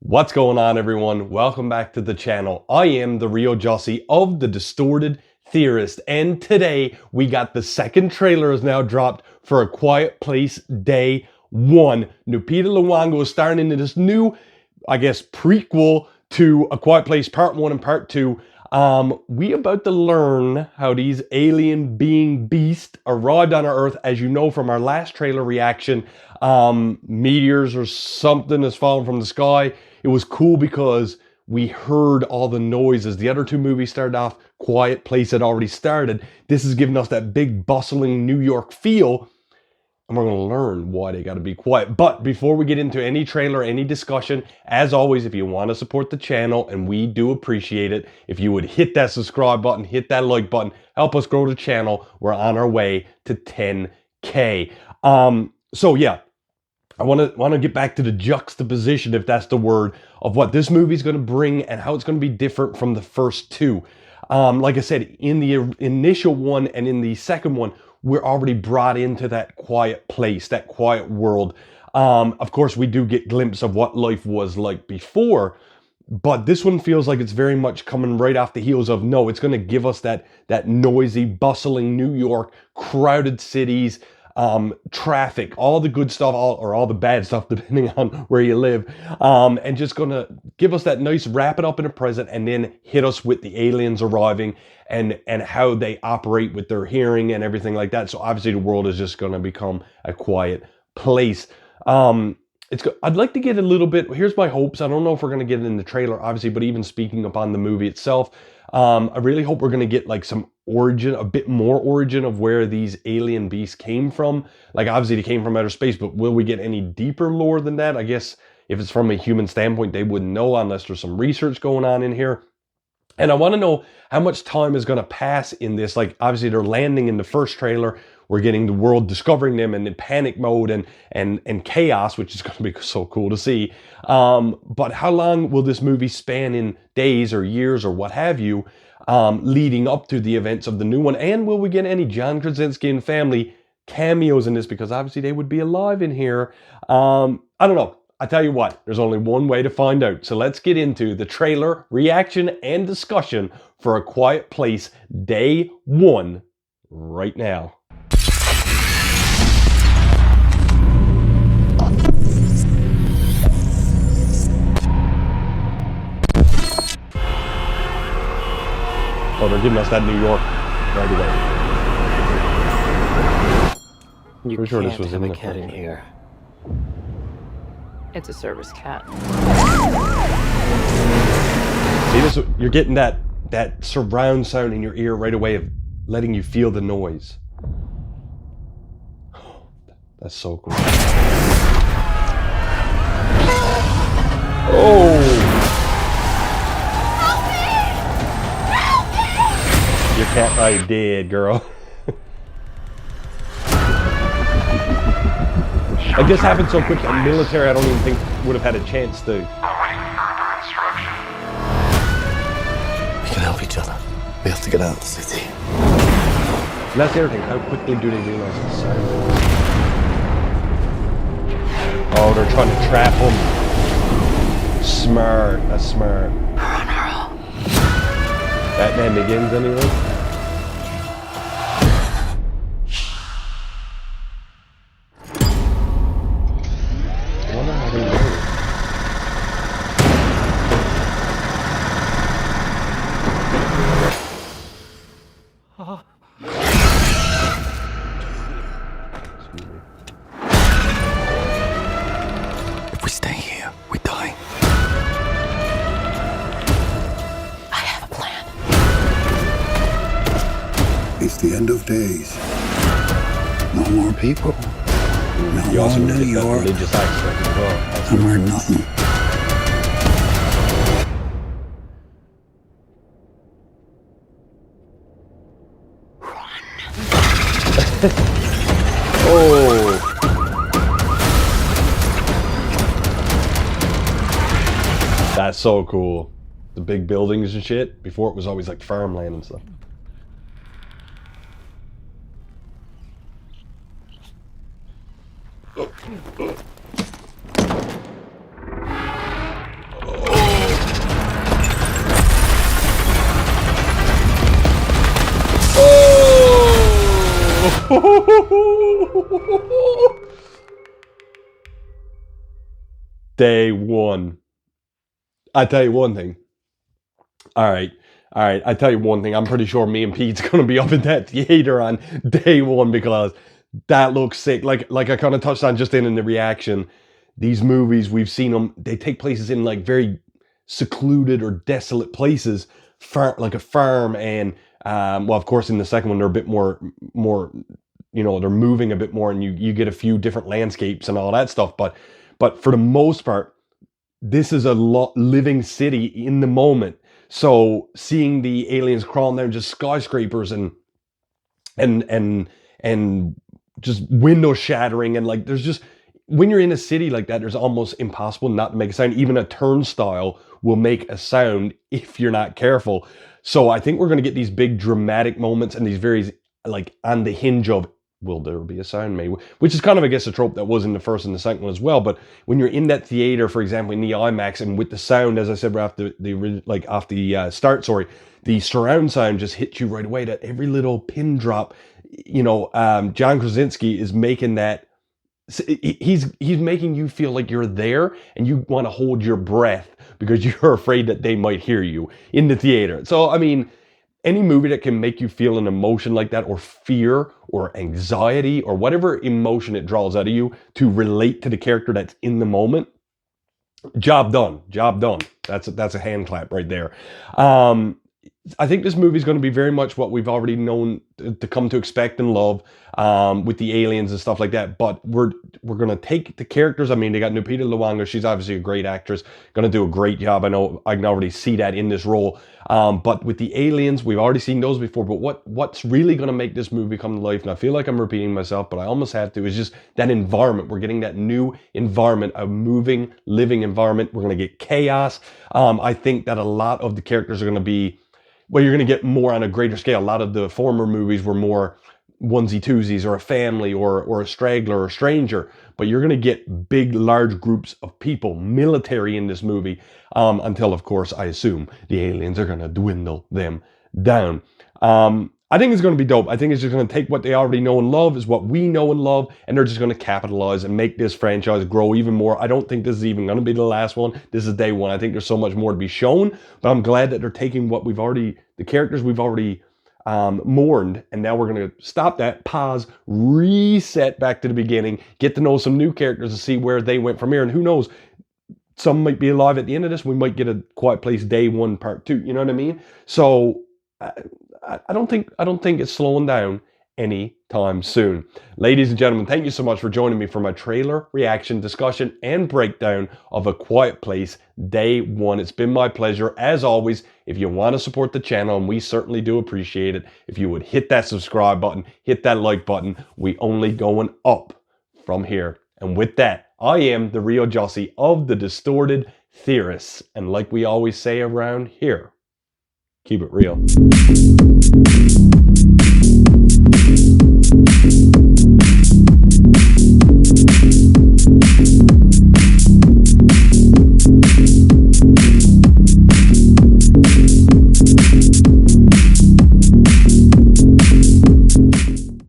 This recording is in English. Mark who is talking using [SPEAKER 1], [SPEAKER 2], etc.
[SPEAKER 1] What's going on, everyone? Welcome back to the channel. I am the real Jussy of the Distorted Theorist, and today we got the second trailer is now dropped for A Quiet Place Day 1. Lupita Nyong'o is starring into this new, I guess, prequel to A Quiet Place Part 1 and Part 2. We about to learn how these alien being beasts arrived on our Earth. As you know from our last trailer reaction, meteors or something has fallen from the sky. It was cool because we heard all the noises. The other two movies started off, Quiet Place had already started. This is giving us that big bustling New York feel. And we're going to learn why they got to be quiet. But before we get into any trailer, any discussion, as always, if you want to support the channel, and we do appreciate it, if you would hit that subscribe button, hit that like button, help us grow the channel. We're on our way to 10K. So yeah, I want to get back to the juxtaposition, if that's the word, of what this movie is going to bring and how it's going to be different from the first two. Like I said, in the initial one and in the second one, we're already brought into that quiet place, that quiet world. Of course, we do get a glimpse of what life was like before, but this one feels like it's very much coming right off the heels of, no, it's going to give us that noisy, bustling New York, crowded cities, traffic, all the good stuff, all the bad stuff, depending on where you live, and just gonna give us that nice wrap it up in a present, and then hit us with the aliens arriving and how they operate with their hearing and everything like that. So obviously the world is just gonna become a quiet place. I'd like to get a little bit, here's my hopes. I don't know if we're gonna get it in the trailer, obviously, but even speaking upon the movie itself, I really hope we're gonna get like some origin, a bit more origin of where these alien beasts came from. Like obviously they came from outer space, but will we get any deeper lore than that? I guess if it's from a human standpoint, they wouldn't know unless there's some research going on in here. And I want to know how much time is going to pass in this. Like obviously they're landing in the first trailer. We're getting the world discovering them and in panic mode and chaos, which is going to be so cool to see. But how long will this movie span in days or years or what have you, leading up to the events of the new one? And will we get any John Krasinski and family cameos in this? Because obviously they would be alive in here. I don't know. I tell you what, there's only one way to find out. So let's get into the trailer reaction and discussion for A Quiet Place Day 1 right now. Oh, they're giving us that New York right away.
[SPEAKER 2] You
[SPEAKER 1] Pretty sure this was
[SPEAKER 2] have
[SPEAKER 1] in
[SPEAKER 2] a
[SPEAKER 1] the
[SPEAKER 2] cat in here.
[SPEAKER 3] It's a service cat.
[SPEAKER 1] See this? You're getting that surround sound in your ear right away of letting you feel the noise. That's so cool. Oh! Your cat probably dead, girl. Like this happened so quick, the military I don't even think would have had a chance to.
[SPEAKER 4] Awaiting further instruction.
[SPEAKER 2] We can help each other. We have to get out of the city.
[SPEAKER 1] And that's the other thing, how quickly do they realize it's sound? Oh, they're trying to trap him. Smart, that's smart. Batman Begins anyway? I wonder how they know.
[SPEAKER 2] If we stay here, we die.
[SPEAKER 3] I have a plan.
[SPEAKER 5] It's the end of days. No more people. No
[SPEAKER 1] You also
[SPEAKER 5] more
[SPEAKER 1] get
[SPEAKER 5] New
[SPEAKER 1] that
[SPEAKER 5] York.
[SPEAKER 1] religious aspect as well.
[SPEAKER 5] Somewhere nothing.
[SPEAKER 1] Oh! That's so cool. The big buildings and shit. Before it was always like farmland and stuff. Day one. I tell you one thing. All right. I tell you one thing. I'm pretty sure me and Pete's gonna be up in that theater on day one because that looks sick. Like I kind of touched on just in the reaction. These movies, we've seen them. They take places in like very secluded or desolate places, like a farm, and well, of course, in the second one they're a bit more, they're moving a bit more, and you get a few different landscapes and all that stuff. But for the most part, this is a living city in the moment. So seeing the aliens crawling down just skyscrapers and just window shattering, and like there's just, when you're in a city like that, there's almost impossible not to make a sound. Even a turnstile will make a sound if you're not careful. So I think we're going to get these big dramatic moments and these very like on the hinge of, will there be a sound made? Which is kind of, I guess, a trope that was in the first and the second one as well. But when you're in that theater, for example, in the IMAX, and with the sound, as I said, right after the start, the surround sound just hits you right away. That every little pin drop, John Krasinski is making that. He's making you feel like you're there, and you want to hold your breath because you're afraid that they might hear you in the theater. So I mean, any movie that can make you feel an emotion like that, or fear or anxiety or whatever emotion it draws out of you to relate to the character that's in the moment, job done. That's a hand clap right there. I think this movie is going to be very much what we've already known to come to expect and love, with the aliens and stuff like that. But we're going to take the characters. I mean, they got Lupita. She's obviously a great actress, going to do a great job. I know I can already see that in this role. But with the aliens, we've already seen those before. But what's really going to make this movie come to life, and I feel like I'm repeating myself, but I almost have to, is just that environment. We're getting that new environment, a moving, living environment. We're going to get chaos. I think that a lot of the characters are going to be, well, you're going to get more on a greater scale. A lot of the former movies were more onesie-twosies, or a family, or a straggler, or a stranger. But you're going to get big, large groups of people, military in this movie, until, of course, I assume the aliens are going to dwindle them down. I think it's going to be dope. I think it's just going to take what they already know and love, is what we know and love, and they're just going to capitalize and make this franchise grow even more. I don't think this is even going to be the last one. This is day one. I think there's so much more to be shown, but I'm glad that they're taking what the characters we've already mourned, and now we're going to stop that, pause, reset back to the beginning, get to know some new characters and see where they went from here. And who knows, some might be alive at the end of this. We might get a Quiet Place Day 1 Part 2. You know what I mean? So I don't think it's slowing down anytime soon. Ladies and gentlemen, thank you so much for joining me for my trailer reaction, discussion, and breakdown of A Quiet Place Day 1. It's been my pleasure. As always, if you want to support the channel, and we certainly do appreciate it, if you would hit that subscribe button, hit that like button. We only going up from here. And with that, I am the real Jussy of the Distorted Theorists. And like we always say around here, keep it real.